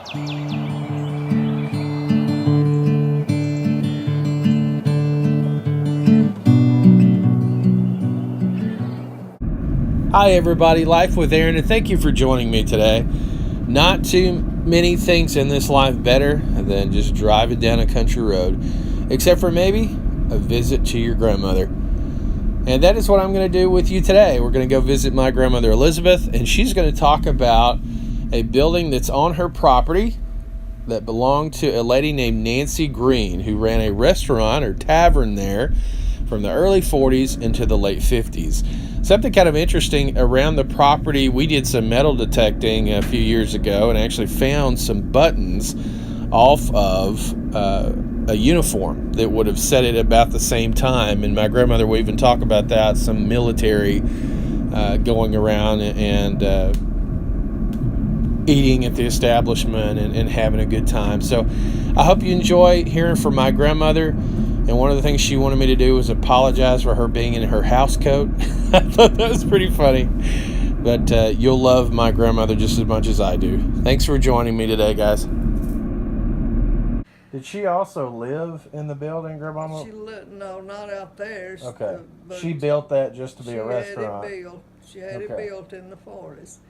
Hi everybody, Life with Aaron, and thank you for joining me today. Not too many things in this life better than just driving down a country road, except for maybe a visit to your grandmother. And that is what I'm going to do with you today. We're going to go visit my grandmother Elizabeth, and she's going to talk about a building that's on her property that belonged to a lady named Nancy Green, who ran a restaurant or tavern there from the early 40s into the late 50s. Something kind of interesting around the property, we did some metal detecting a few years ago and actually found some buttons off of a uniform that would have set it about the same time. And my grandmother will even talk about that, some military going around and eating at the establishment and having a good time. So I hope you enjoy hearing from my grandmother. And one of the things she wanted me to do was apologize for her being in her house coat. I thought that was pretty funny. But you'll love my grandmother just as much as I do. Thanks for joining me today, guys. Did she also live in the building, Grandmama? No, not out there. Okay. She built that just to be a restaurant. She had it built in the forest.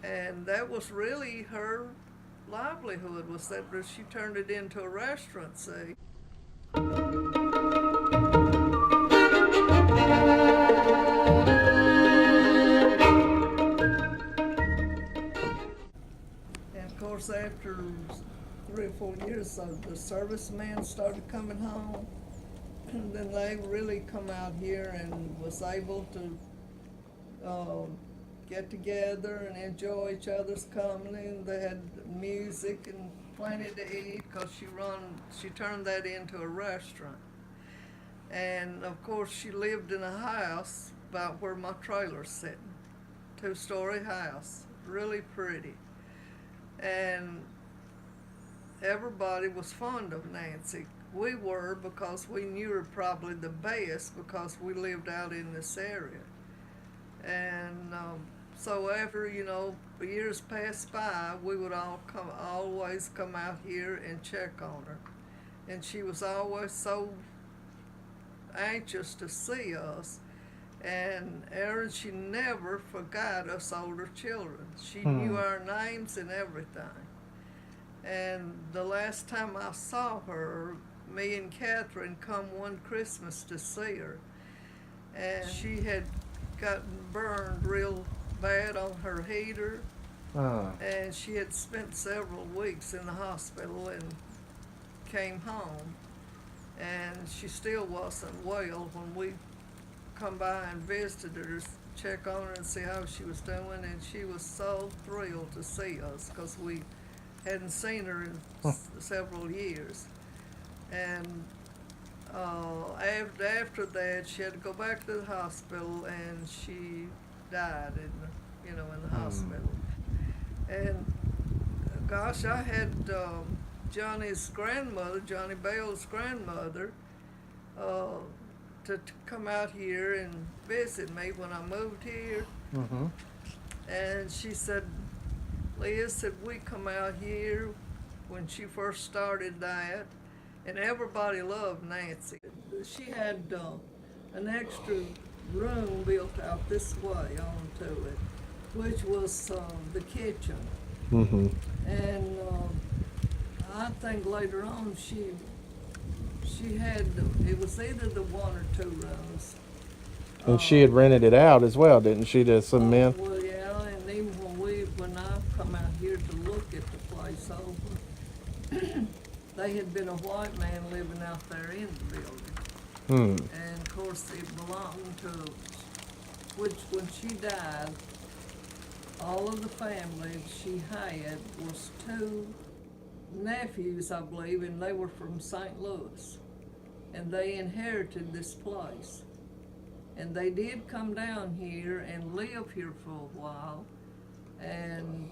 And that was really her livelihood, was that she turned it into a restaurant, see. And of course, after 3 or 4 years, the servicemen started coming home. And then they really come out here and was able to get together and enjoy each other's company. And they had music and plenty to eat because she turned that into a restaurant. And of course, she lived in a house about where my trailer's sitting, 2-story house, really pretty. And everybody was fond of Nancy. We were, because we knew her probably the best because we lived out in this area. And so after, years passed by, we would always come out here and check on her. And she was always so anxious to see us. And Aaron, she never forgot us older children. She knew our names and everything. And the last time I saw her, me and Catherine come one Christmas to see her. And she had gotten burned real bad on her heater. And she had spent several weeks in the hospital and came home. And she still wasn't well when we come by and visited her to check on her and see how she was doing. And she was so thrilled to see us because we hadn't seen her in several years. And after that, she had to go back to the hospital, and she died in the hospital. And gosh, I had Johnny's grandmother, Johnny Bell's grandmother, to come out here and visit me when I moved here. Mm-hmm. And she said, Leah said, we come out here when she first started that, and everybody loved Nancy. She had an extra room built out this way onto it, which was the kitchen. Mm-hmm. And I think later on she had, it was either the 1 or 2 rooms. And she had rented it out as well, didn't she, to some men? Well, yeah, and even when I come out here to look at the place over, they had been a white man living out there in the building. And of course it belonged to, which when she died, all of the family she had was 2 nephews, I believe, and they were from St. Louis. And they inherited this place. And they did come down here and live here for a while. And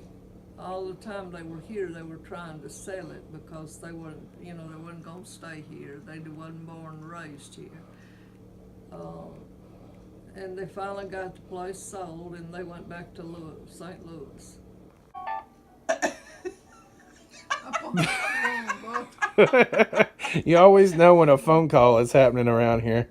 all the time they were here, they were trying to sell it because they weren't, they wasn't going to stay here. They wasn't born and raised here. And they finally got the place sold, and they went back to St. Louis. You always know when a phone call is happening around here.